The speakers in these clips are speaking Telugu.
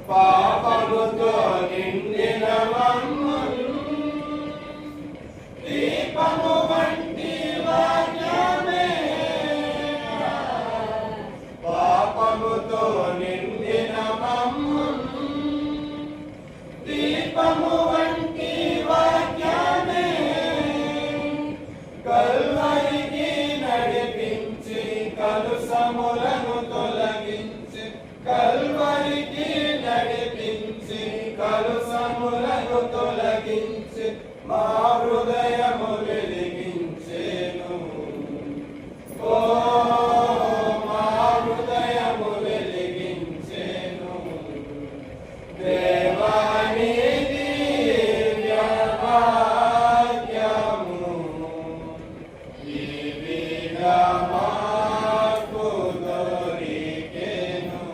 పాపముతో నిండిన మమ్మును దీపము వంటి వాక్యమే, పాపముతో నిండిన మమ్మును దీపము వంటి వాక్యమే, కల్వరికి నడిపించి కలుషములను తొలగించి, కల్వరికి నడిపించి కలుషములను తొలగించి మా హృదయము వెలిగించెను. ఓ మా హృదయము వెలిగించెను. దేవాని దివ్య వాక్యము ఇవిగా మాకు దొరికెను.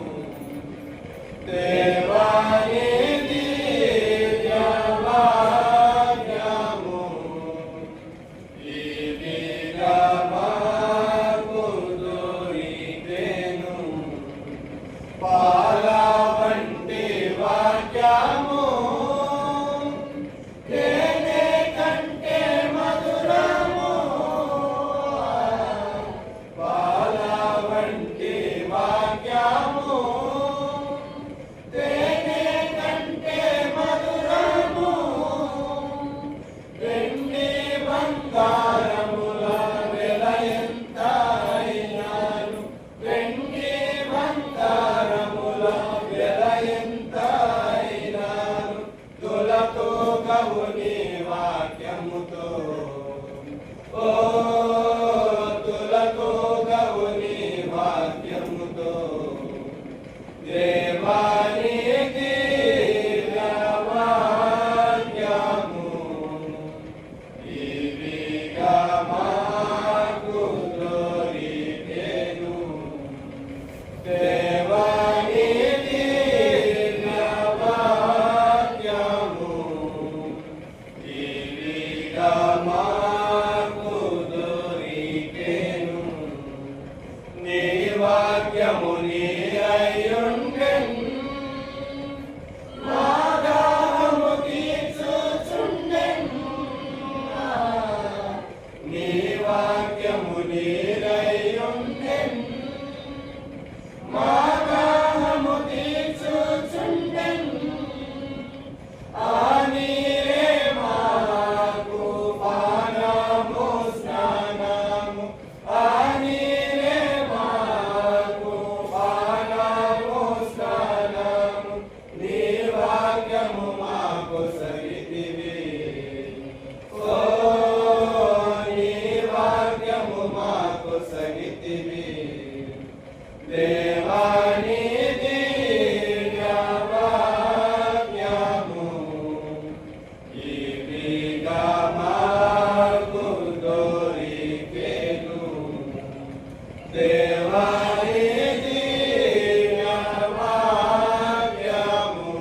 దేవాని దివ్య వాక్యము ఇవిగా మాకు దొరికెను. పాల వంటి వాక్యము తేనె కంటే మధురము, పాల వంటి వాక్యము తేనె కంటే మధురము, వెండి బంగారముల వెల ఎంత అయినాను, వెండి బంగారముల వెల ఎంత అయినాను తులతూగవు నీ వాక్యముతో. ఓ తులతూగవు నీ వాక్యముతో. దేవాని దివ్య వాక్యము ఇవిగా మాకు దొరికెను. దేవాని దివ్య వాక్యము ఇవిగా మాకు దొరికెను. నీ వాక్యము నీ అయ్యుండెను, మా దాహము తీర్చుచుండెను. నీ వాక్యము నీ అయ్యుండెను, మా దాహము తీర్చుచుండెను. ఆ నీరే మాకు పానము స్నానము, ఆ నీరే మాకు పానము స్నానము, నీ వాక్యము మాకు సగితివి. ఓ నీ వాక్యము మాకు సగితివి. దేవాని దివ్య వాక్యము ఇవిగా మాకు దొరికెను. దేవాని దివ్య వాక్యము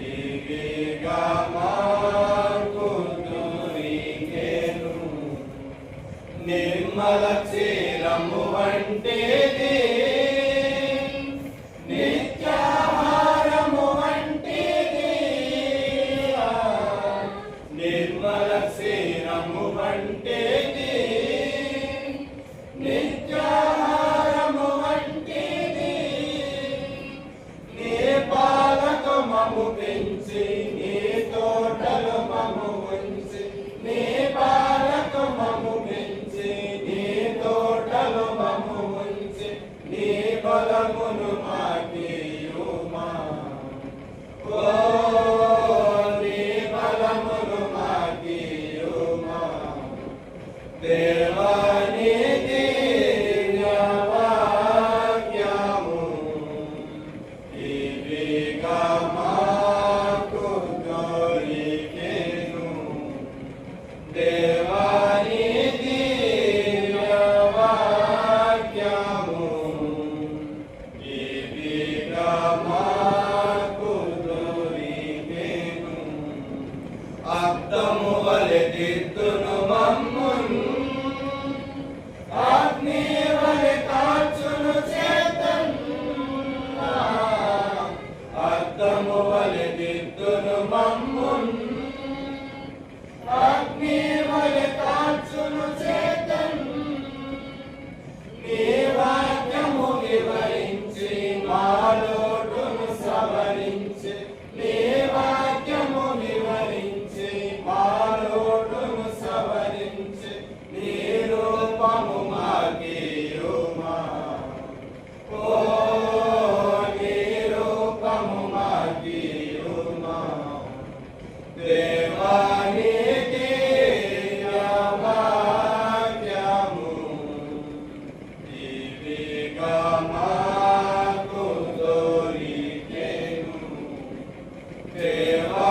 ఇవిగా మాకు దొరికెను. నిర్మల క్షీరము వంటిది, నిత్యాహారము వంటిది, నిర్మల క్షీరము వంటిది, నిత్యాహారము వంటిది. నీ పాలతో మమ్ము పెంచి నీ తోటలు మమ్ము ఉంచి, నీ పాల దేవాని దివ్యవాక్యము ఇవిగా మాకు దొరికెను. దేవాని దివ్యవాక్యము ఇవిగా మాకు దొరికెను. అద్దము వలె దిద్దును మమ్మున్, అగ్ని వలె కాల్చును చేతన్. అద్దము వలె దిద్దును మమ్మున్, అగ్ని వలె కాల్చును చేతన్. నీ వాక్యము వివరించి మాలోటును సవరించి, నీ వాక్యము వివరించి మాలోటును సవరించి, నీ రూపము మాకియుమా. ఓ నీ రూపము మాకియుమా. దేవాని దివ్యవాక్యము ఇవిగా మాకు దొరికెను. దేవా